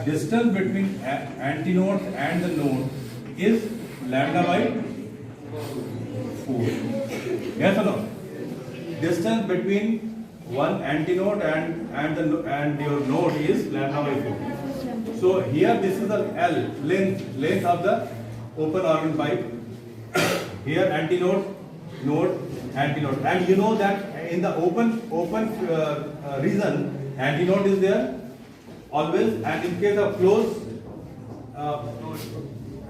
distance between antinodes and the node is lambda by 4. Yes or no? Distance between one antinode and your node is lambda by 4. So here this is the L length of the open organ pipe. Here antinode, node, antinode, and you know that in the open region antinode is there always, and in case of close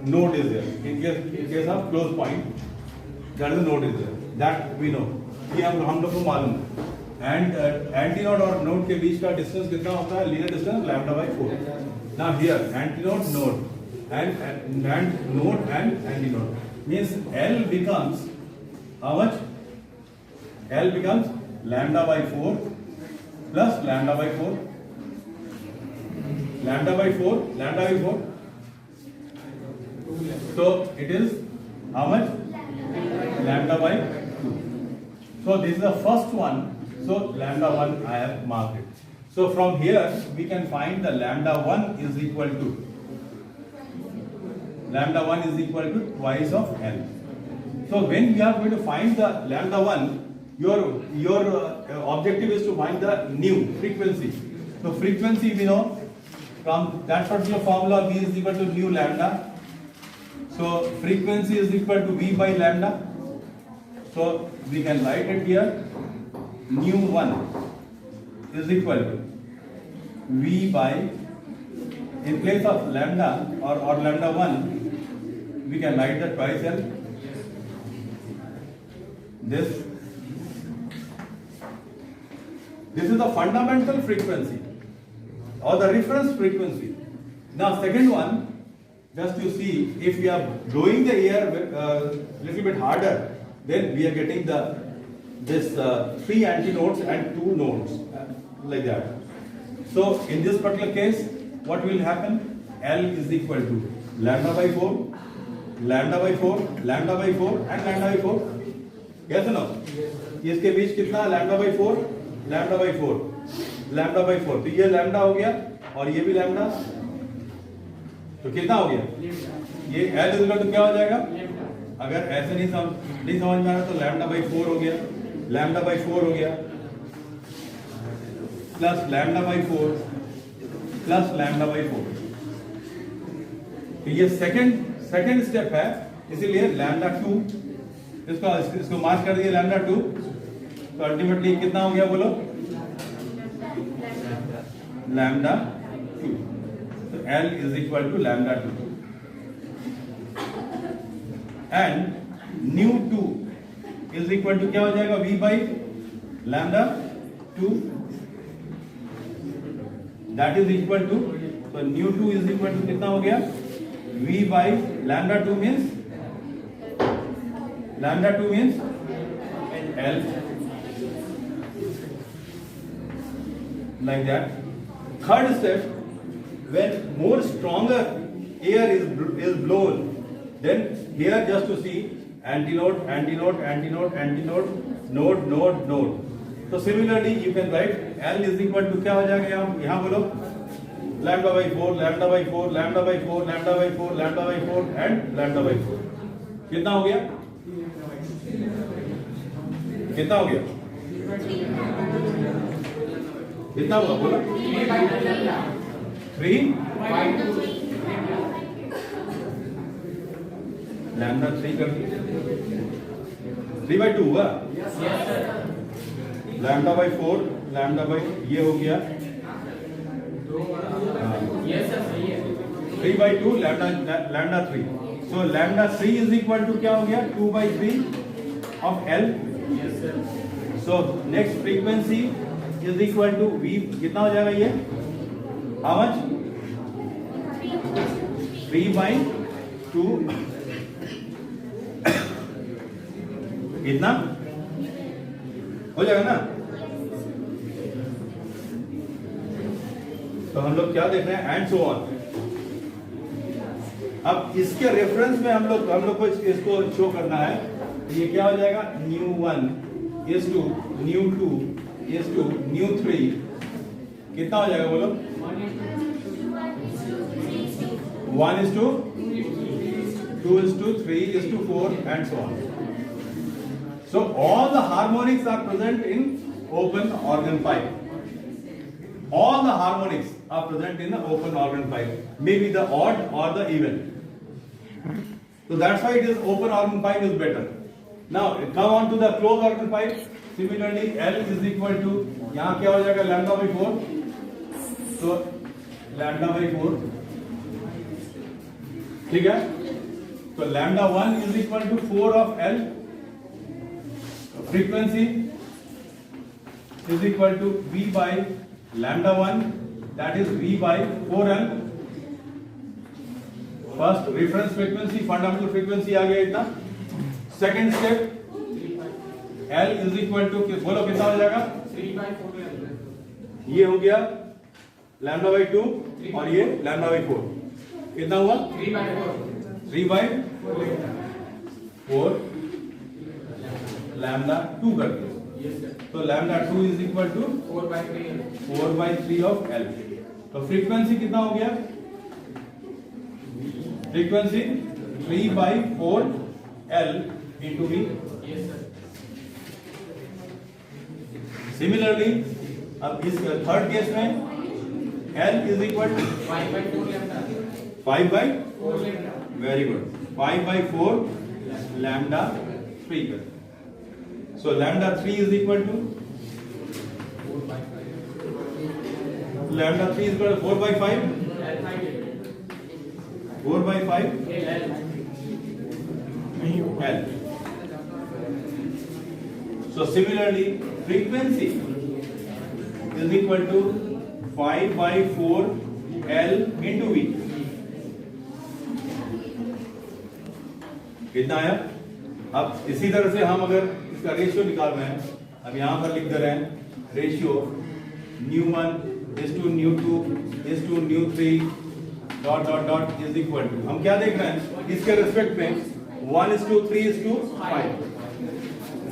node is there. In case of close point, that is the node is there. That we know. ये हम लोग को मालूम है. And antinode और node के बीच का distance कितना होता है? Linear distance lambda by 4. Now here antinode, node, and node and antinode means L becomes how much? L becomes lambda by 4 plus lambda by 4. Lambda by 4. So it is how much? Lambda by 2. So this is the first one. So lambda 1 I have marked it. So from here we can find the lambda 1 is equal to twice of L. So when we are going to find the lambda 1, your objective is to find the new frequency. So frequency we know from that particular formula, V is equal to nu lambda. So frequency is equal to V by lambda. So we can write it here. Nu 1 is equal to V by, in place of lambda or lambda 1, we can write that twice L. This is the fundamental frequency or the reference frequency. Now second one, just to see if we are blowing the air little bit harder, then we are getting this 3 antinodes and 2 nodes like that. So in this particular case, what will happen? L is equal to lambda by 4, lambda by 4, lambda by 4 and lambda by 4. Yes or no? इसके बीच कितना? Lambda by 4, lambda by 4, lambda by 4. तो ये lambda हो गया और ये भी lambda. तो कितना हो गया? ये L इज इक्वल टू क्या हो जाएगा? अगर ऐसे नहीं समझ में आ रहा तो लैम्डा by 4 हो गया, लैम्डा by 4 हो गया, plus lambda by 4 plus lambda by 4. तो ये सेकंड स्टेप है, इसीलिए लैम्डा 2 इसको मार्क कर दिए लैम्डा 2. तो अल्टीमेटली कितना हो गया बोलो? लैम्डा 2. तो L is equal to lambda 2 and nu 2 is equal to क्या हो जाएगा? V by lambda 2. That is equal to, तो न्यू 2 इज इक्वल टू कितना हो गया? V by lambda 2 means L, like that. Third step, when more stronger air is blown, then here just to see antinode, node. So similarly you can write L is equal to क्या हो जाएगा? यहाँ बोलो lambda by 4, lambda by 4, lambda by 4, lambda by 4, lambda by 4 and lambda by 4. कितना हो गया? कितना हो गया? कितना हुआ बोलो? 3 लैम्डा 3 कर दिया, 3 by 2 हुआ. लैम्डा by 4, लैम्डा by ये हो गया 3 by 2, lambda 3. So lambda 3 is equal to क्या हो गया? 2 by 3 of L. Yes sir. So next frequency is equal to V. कितना हो जाएगा ये? How much? 3 by 2. कितना हो जाएगा ना? तो हम लोग क्या देख रहे हैं? And so on. अब इसके रेफरेंस में हम लोग को इसको शो करना है. ये क्या हो जाएगा? New 1 is to new 2 is to new 3. कितना हो जाएगा बोलो? 1:2:3:4 and so on. So all the harmonics are present in open organ pipe. All the harmonics are present in the open organ pipe, maybe the odd or the even. So that's why it is open organ pipe is better. Now come on to the closed organ pipe. Similarly, L is equal to यहाँ क्या हो जाएगा lambda by 4. So lambda by 4, ठीक है? So lambda 1 is equal to 4 of L. Frequency is equal to V by lambda 1, that is V by 4L. First reference frequency, fundamental frequency आ गया इतना. Second step, L is equal to बोलो कितना हो जाएगा? 3 by 4L. ये हो गया lambda by 2 और ये lambda by 4. कितना हुआ? 3 by 4. 3 by 4 lambda 2 कर दो. Yes sir. तो lambda 2 is equal to 4 by 3L. 4 by 3 of L. तो फ्रीक्वेंसी कितना हो गया? Frequency 3 by 4 L into V. Yes sir. Similarly, अब इस थर्ड केस में L is equal to 5 by 4 lambda. 5 by 4 lambda. very good 5 by 4 lambda 3 कर. So lambda 3 is equal to 4 by 5. lambda 3 is equal to 4 by 5. L 5. 4 by 5 L. L. So similarly, frequency is equal to 5 by 4 L into V. कितना आया? अब इसी तरह से हम अगर इसका रेशियो निकाल रहे हैं, अब यहां पर लिख दे रहे हैं ratio ν1 is to ν2 is to ν3 dot dot dot is equal to, हम क्या देख रहे हैं इसके रिस्पेक्ट में 1:3:5,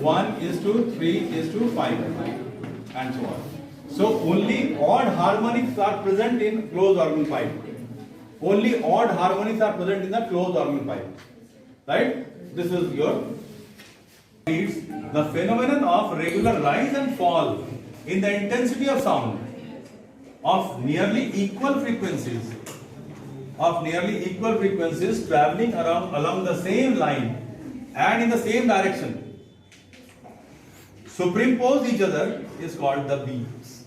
1:3:5 and so on. So only odd harmonics are present in closed organ pipe. Only odd harmonics are present in the closed organ pipe. Right? This is your the phenomenon of regular rise and fall in the intensity of sound of nearly equal frequencies traveling along the same line and in the same direction, superimpose each other, is called the beats.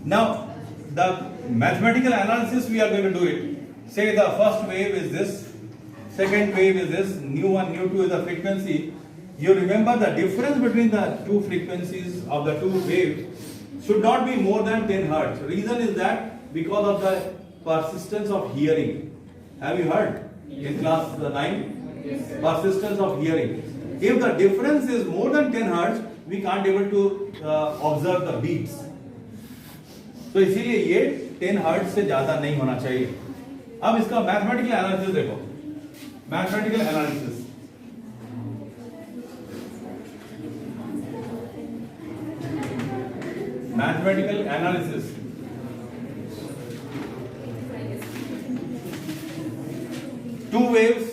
Now the mathematical analysis we are going to do it. Say the first wave is this, second wave is this, ν1 ν2 is the frequency. You remember the difference between the two frequencies of the two waves should not be more than 10 Hertz. Reason is that because of the persistence of hearing. Have you heard in class 9? Yes. Persistence of hearing. If the difference is more than 10 Hertz, we can't able to observe the beats. तो इसीलिए ये 10 Hertz से ज्यादा नहीं होना चाहिए. अब इसका मैथमेटिकल एनालिसिस देखो. Mathematical analysis two waves,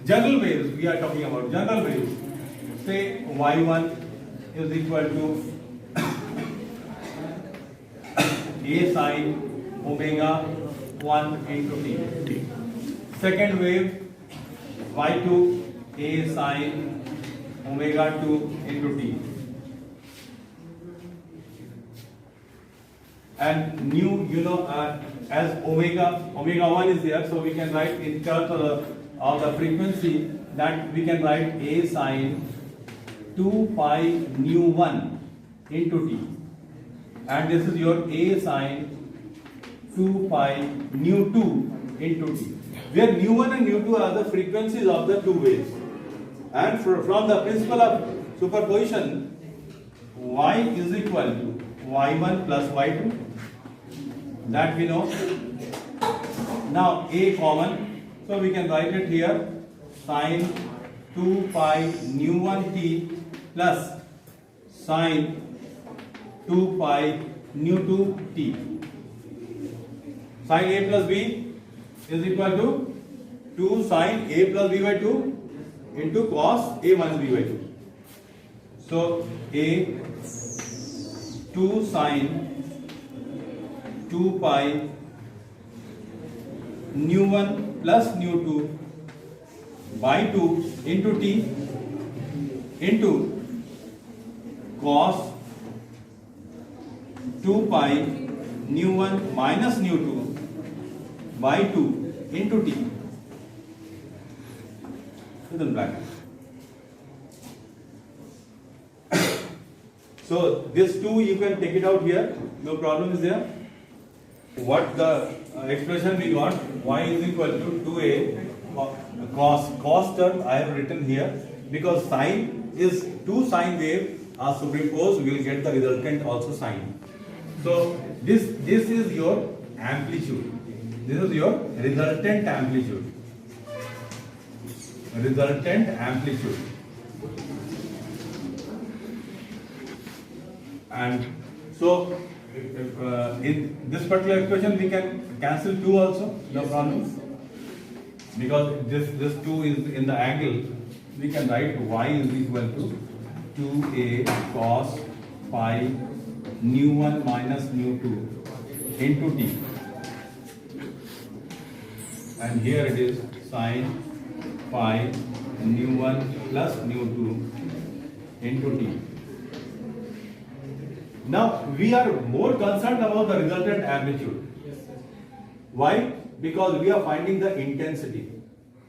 general waves we are talking about, general waves. Say y1 is equal to a sin omega 1 into t. Second wave y2 a sin omega 2 into t. And nu, you know, as omega 1 is there, so we can write in terms of the frequency that we can write a sin 2 pi ν1 into t, and this is your a sin 2 pi ν2 into t, where ν1 and ν2 are the frequencies of the two waves. And from the principle of superposition, y is equal to y1 plus y2, that we know. Now a common, so we can write it here, sin 2 pi ν1 t plus sin 2 pi ν2 t. sin a plus b is equal to 2 sin a plus b by 2 into cos a minus b by 2. So a 2 sin 2 pi nu 1 plus nu 2 by 2 into t into cos 2 pi nu 1 minus nu 2 by 2 into t. Fill in bracket. So this 2 you can take it out here, no problem is there. What the expression we got, y is equal to 2a cos term I have written here, because sine is 2 sine wave are superimposed, we will get the resultant also sine. So this is your amplitude, this is your resultant amplitude. And so in this particular equation we can cancel 2 also, no problem, because this 2 is in the angle. We can write y is equal to 2a cos pi nu 1 minus nu 2 into t, and here it is sin pi nu 1 plus nu 2 into t. Now we are more concerned about the resultant amplitude. Why? Because we are finding the intensity,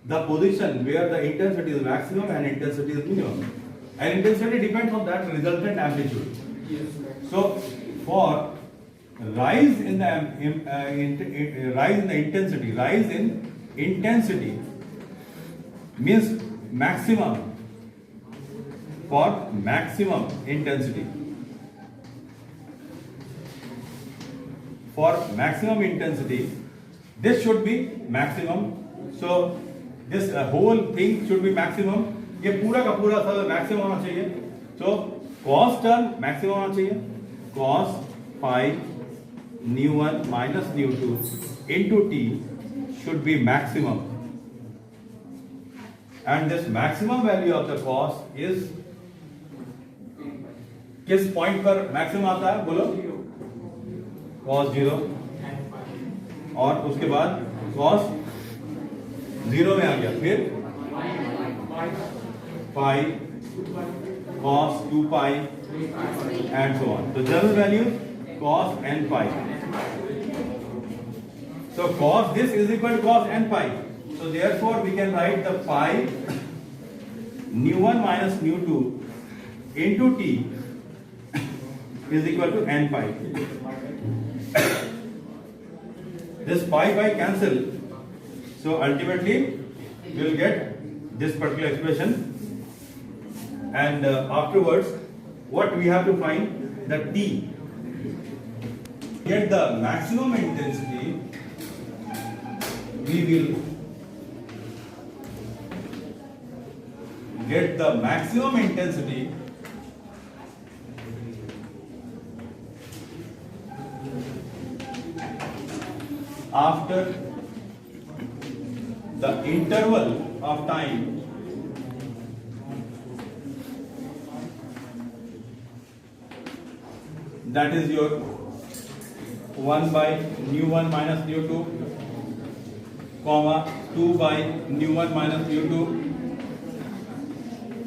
the position where the intensity is maximum and intensity is minimum, and intensity depends on that resultant amplitude. So for rise in the intensity means maximum, for maximum intensity. For maximum intensity, this should be maximum. So this whole thing should be maximum. ये पूरा का पूरा maximum होना चाहिए. So cos term maximum होना चाहिए. Cos pi nu 1 minus nu 2 into t should be maximum. And this maximum value of the cos is किस point पर मैक्सिमम आता है बोलो? cos 0, और उसके बाद cos 0 में आ गया, फिर pi cos 2 pi and so on. So general value cos n pi. So cos this is equal to cos n pi. So therefore we can write the pi nu 1 minus nu 2 into t is equal to n pi. This pi cancel, so ultimately we will get this particular expression, and afterwards what we have to find, the t. Get the maximum intensity, we will get the maximum intensity after the interval of time that is your 1 by nu 1 minus nu 2, comma 2 by nu 1 minus nu 2,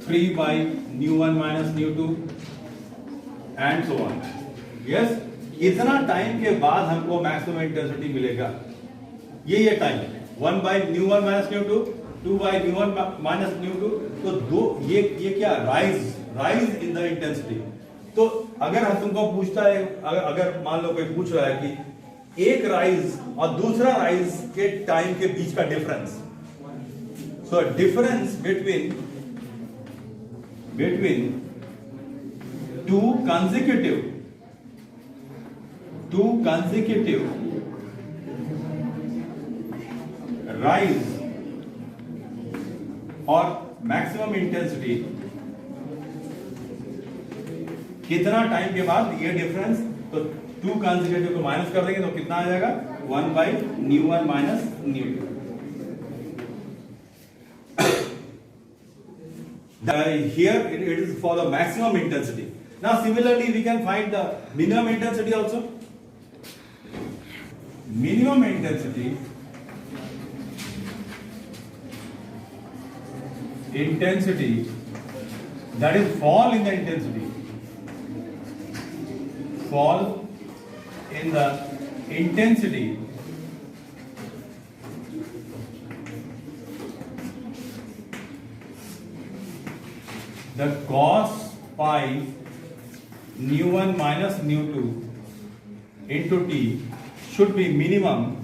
3 by nu 1 minus nu 2 and so on. Yes, इतना time के बाद हमको maximum intensity मिलेगा, ये time 1 by nu 1 minus nu 2, 2 by nu 1 minus nu 2, तो दो ये क्या राइज इन द इंटेंसिटी. तो अगर हम तुमको पूछता है, अगर मान लो कोई पूछ रहा है कि एक राइज और दूसरा राइज के टाइम के बीच का difference, so difference between two consecutive rise और मैक्सिमम इंटेंसिटी, कितना टाइम के बाद ये डिफरेंस, तो 2 कंसेक्यूटिव को माइनस कर देंगे तो कितना आ जाएगा 1 by nu1 minus nu2. Here it is for the maximum intensity. Now similarly we can find the minimum intensity also. Minimum intensity that is fall in the intensity. Fall in the intensity the cos pi nu1 minus nu2 into t should be minimum.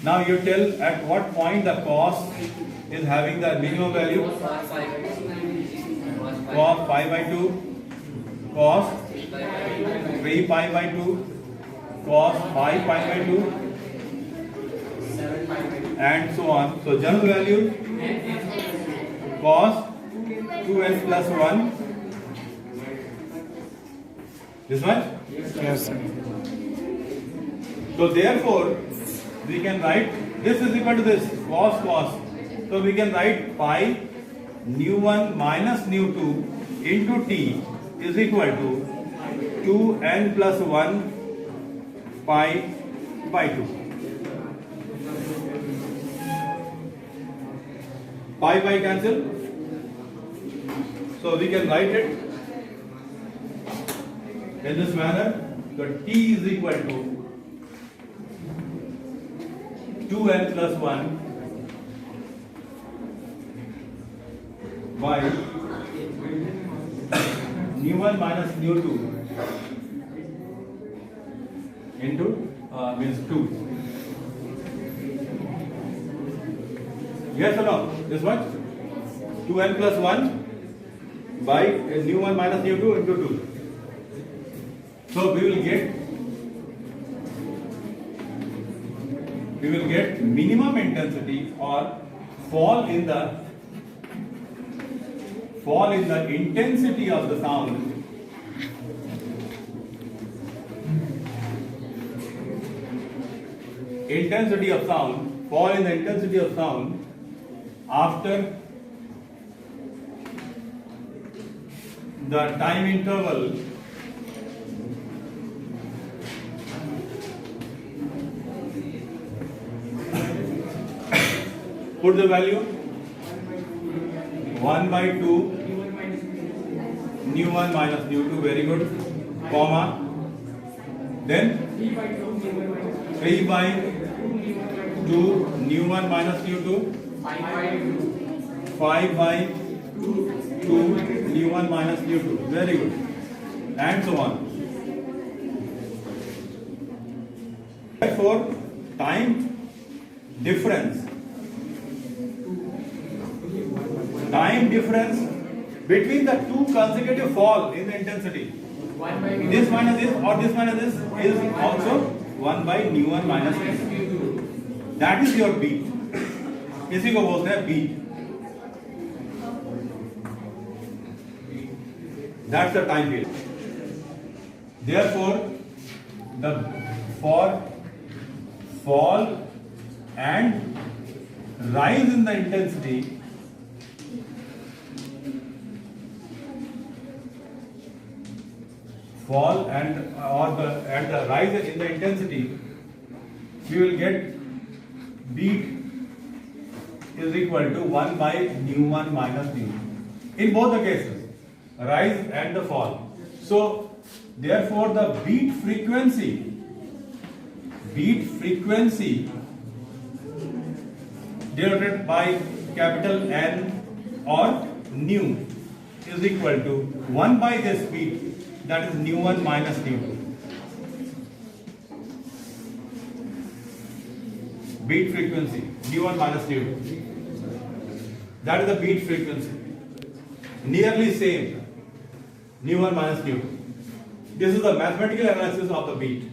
Now you tell at what point the cos is having the minimum value. Cos pi by 2, cos 3 pi by 2, cos 5 pi by 2, and so on. So general value cos 2n plus 1. This much? Yes, sir. So therefore we can write this is equal to this cos. So we can write pi nu1 minus nu2 into t is equal to 2n plus 1 pi by 2. Pi cancel. So we can write it in this manner. So t is equal to 2n plus 1 by nu1 minus nu2 into means 2. Yes or no? This much? 2n plus 1 by nu1 minus nu2 into 2. So we will get minimum intensity or fall in the intensity of the sound fall in the intensity of sound after the time interval put the value 1 by 2 nu1 minus nu2, very good, comma, then 3 by 2 nu1 minus nu2, 5 by 2 nu1 minus nu2, very good, and so on. Therefore time difference between the two consecutive fall in the intensity, this minus this or this minus this, is also 1 by nu1 minus nu2. That is your beat. इसी को बोलते हैं beat. That's the time period. Therefore, for fall and rise in the intensity, fall and the rise in the intensity, we will get beat is equal to 1 by nu1 minus nu2 in both the cases, rise and the fall. So therefore the beat frequency denoted by capital N or nu is equal to 1 by this beat, that is nu1 minus nu2. Beat frequency nu1 minus nu2. That is the beat frequency. Nearly same nu1 minus nu2. This is the mathematical analysis of the beat.